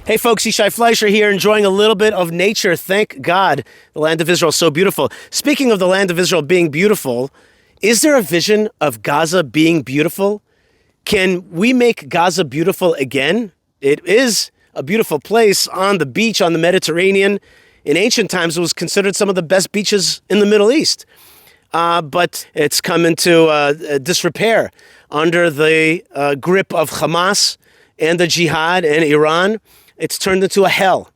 Hey folks, Yishai Fleischer here, enjoying a little bit of nature. Thank God the land of Israel is so beautiful. Speaking of the land of Israel being beautiful, is there a vision of Gaza being beautiful? Can we make Gaza beautiful again? It is a beautiful place on the beach, on the Mediterranean. In ancient times, it was considered some of the best beaches in the Middle East. But it's come into disrepair under the grip of Hamas and the Jihad and Iran. It's turned into a hell.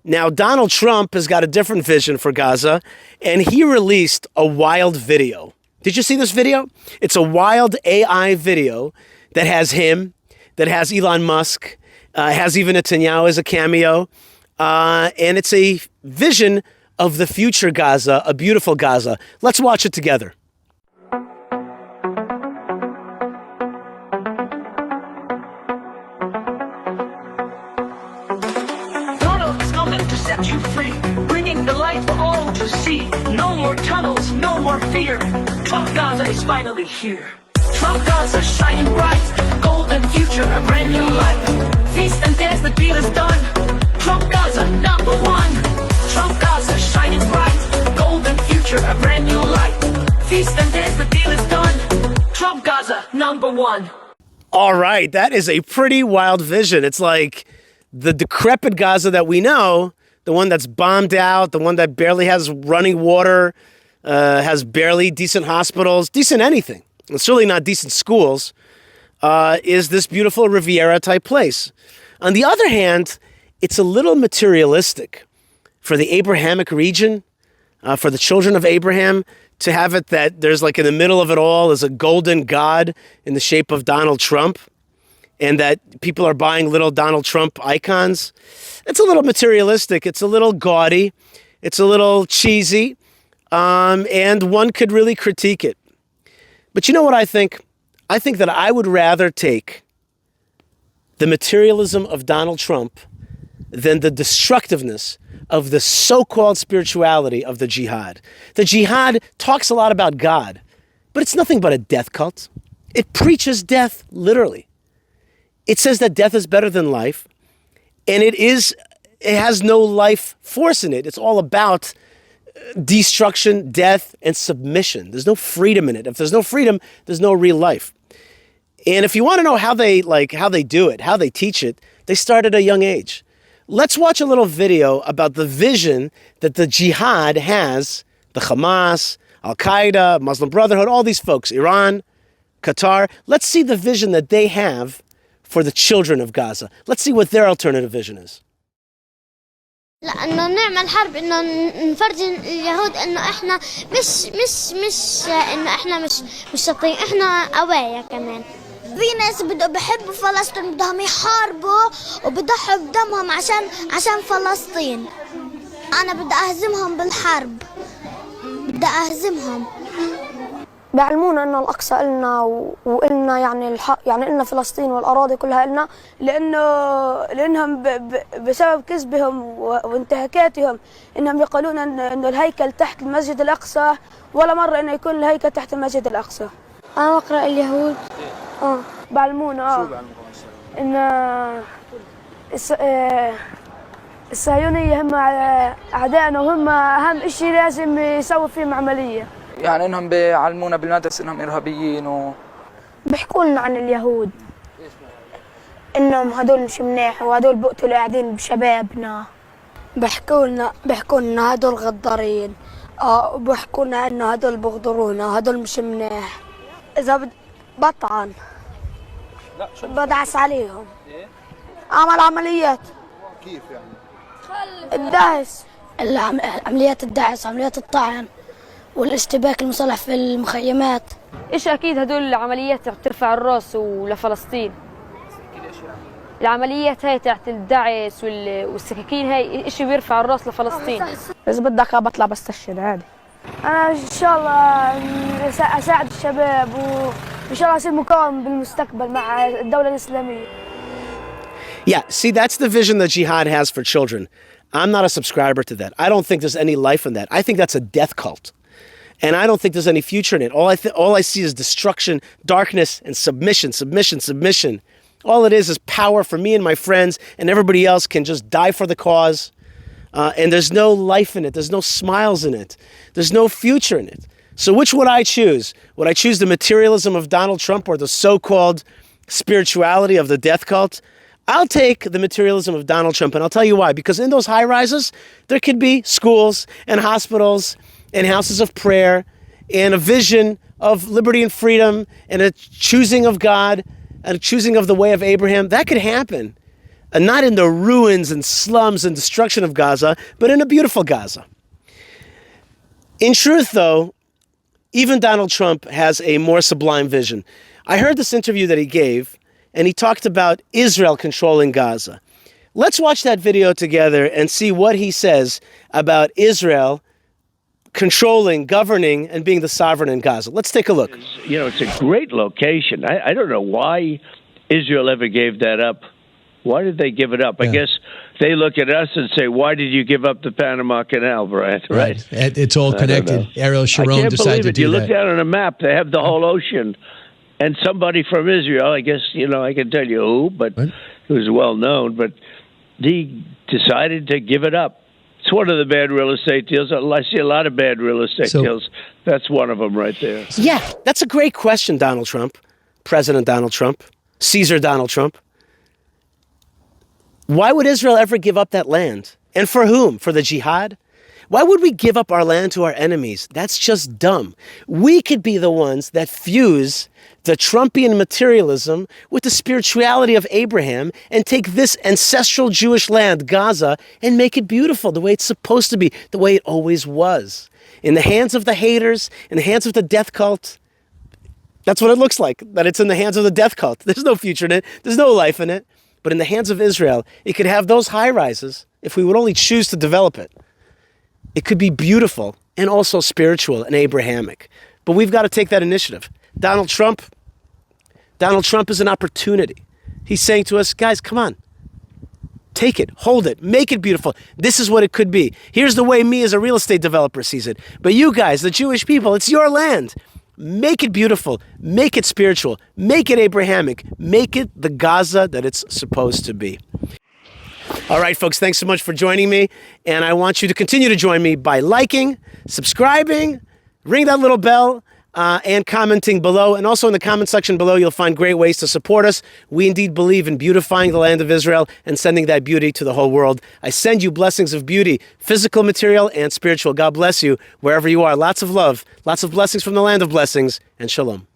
Now, Donald Trump has got a different vision for Gaza, and he released a wild video. Did you see this video? It's a wild AI video that has him, that has Elon Musk, has even Netanyahu as a cameo, and it's a vision of the future Gaza, a beautiful Gaza. Let's watch it together. Set you free, bringing the light for all to see. No more tunnels, no more fear. Trump Gaza is finally here. Trump Gaza shining bright, golden future, a brand new life. Feast and dance, the deal is done. Trump Gaza number one. Trump Gaza shining bright, golden future, a brand new life. Feast and dance, the deal is done. Trump Gaza number one. All right, that is a pretty wild vision. It's like the decrepit Gaza that we know, the one that's bombed out, the one that barely has running water, has barely decent hospitals, decent anything. It's certainly not decent schools, is this beautiful Riviera-type place. On the other hand, it's a little materialistic for the Abrahamic region, for the children of Abraham, to have it that there's like in the middle of it all is a golden god in the shape of Donald Trump, and that people are buying little Donald Trump icons. It's a little materialistic. It's a little gaudy. It's a little cheesy. And one could really critique it. But you know what I think? I think that I would rather take the materialism of Donald Trump than the destructiveness of the so-called spirituality of the Jihad. The Jihad talks a lot about God, but it's nothing but a death cult. It preaches death, literally. It says that death is better than life, and it has no life force in it. It's all about destruction, death, and submission. There's no freedom in it. If there's no freedom, there's no real life. And if you want to know how they do it, how they teach it, they start at a young age. Let's watch a little video about the vision that the Jihad has, the Hamas, Al-Qaeda, Muslim Brotherhood, all these folks, Iran, Qatar. Let's see the vision that they have for the children of Gaza. Let's see what their alternative vision is. لأنه نعمل حرب إنه نفرجن اليهود إنه إحنا مش إنه إحنا مش شاطرين، إحنا قوايا كمان. في ناس بحبوا فلسطين بدهم يحاربوا وبضحوا بدمهم عشان فلسطين. أنا بدي أهزمهم بالحرب. بدي أهزمهم. بيعلمونا انه الاقصى النا والنا يعني الحق، يعني النا فلسطين والاراضي كلها النا، لانهم بسبب كذبهم وانتهاكاتهم انهم يقولون انه الهيكل تحت المسجد الاقصى، ولا مره انه يكون الهيكل تحت المسجد الاقصى. أنا بقرأ اليهود. بعلمونا ان الصهيونيه هم اعدائنا، وهم اهم شيء لازم يسوي فيهم عمليه. يعني انهم بيعلمونا بالمدرسه انهم ارهابيين بيحكوا لنا عن اليهود انهم هدول مش منيح وهدول بقتلوا قاعدين بشبابنا. بيحكوا لنا هدول غدارين، وبيحكوا لنا انه هدول بغدرونا، هدول مش منيح. اذا بطعن بدعس عليهم. اعمل عمليات. كيف يعني؟ الدعس، عمليات الدعس، عمليات الطعن والاشتباك المسلح في المخيمات. ايش اكيد هدول العمليات ترفع الراس ولفلسطين. العمليات هاي تاعت الدعس والسكاكين هاي اشي بيرفع الراس لفلسطين. اذا بدك بطلع بستشهد عادي. انا ان شاء الله اساعد الشباب وان شاء الله اصير مقاوم بالمستقبل مع الدولة الإسلامية. Yeah, see, that's the vision that Jihad has for children. I'm not a subscriber to that. I don't think there's any life in that. I think that's a death cult. And I don't think there's any future in it. All I see is destruction, darkness, and submission. All it is power for me and my friends, and everybody else can just die for the cause. And there's no life in it. There's no smiles in it. There's no future in it. So which would I choose? Would I choose the materialism of Donald Trump or the so-called spirituality of the death cult? I'll take the materialism of Donald Trump, and I'll tell you why. Because in those high-rises, there could be schools and hospitals and houses of prayer and a vision of liberty and freedom and a choosing of God and a choosing of the way of Abraham. That could happen. And not in the ruins and slums and destruction of Gaza, but in a beautiful Gaza. In truth, though, even Donald Trump has a more sublime vision. I heard this interview that he gave, and he talked about Israel controlling Gaza. Let's watch that video together and see what he says about Israel controlling, governing, and being the sovereign in Gaza. Let's take a look. You know, it's a great location. I don't know why Israel ever gave that up. Why did they give it up? Yeah. I guess they look at us and say, why did you give up the Panama Canal, Brian? Right. It's all connected. Ariel Sharon decided to do that. You look down on a map, they have the whole ocean. And somebody from Israel, I guess, you know, I can tell you who, but who's well known, but he decided to give it up. It's one of the bad real estate deals. I see a lot of bad real estate deals. That's one of them right there. Yeah, that's a great question, Donald Trump. President Donald Trump. Caesar Donald Trump. Why would Israel ever give up that land? And for whom? For the Jihad? Why would we give up our land to our enemies? That's just dumb. We could be the ones that fuse the Trumpian materialism with the spirituality of Abraham and take this ancestral Jewish land, Gaza, and make it beautiful the way it's supposed to be, the way it always was. In the hands of the haters, in the hands of the death cult, that's what it looks like, that it's in the hands of the death cult. There's no future in it. There's no life in it. But in the hands of Israel, it could have those high rises if we would only choose to develop it. It could be beautiful and also spiritual and Abrahamic. But we've got to take that initiative. Donald Trump is an opportunity. He's saying to us, guys, come on. Take it, hold it, make it beautiful. This is what it could be. Here's the way me as a real estate developer sees it. But you guys, the Jewish people, it's your land. Make it beautiful, make it spiritual, make it Abrahamic, make it the Gaza that it's supposed to be. All right, folks, thanks so much for joining me. And I want you to continue to join me by liking, subscribing, ring that little bell, and commenting below. And also in the comment section below, you'll find great ways to support us. We indeed believe in beautifying the land of Israel and sending that beauty to the whole world. I send you blessings of beauty, physical, material, and spiritual. God bless you wherever you are. Lots of love, lots of blessings from the land of blessings, and shalom.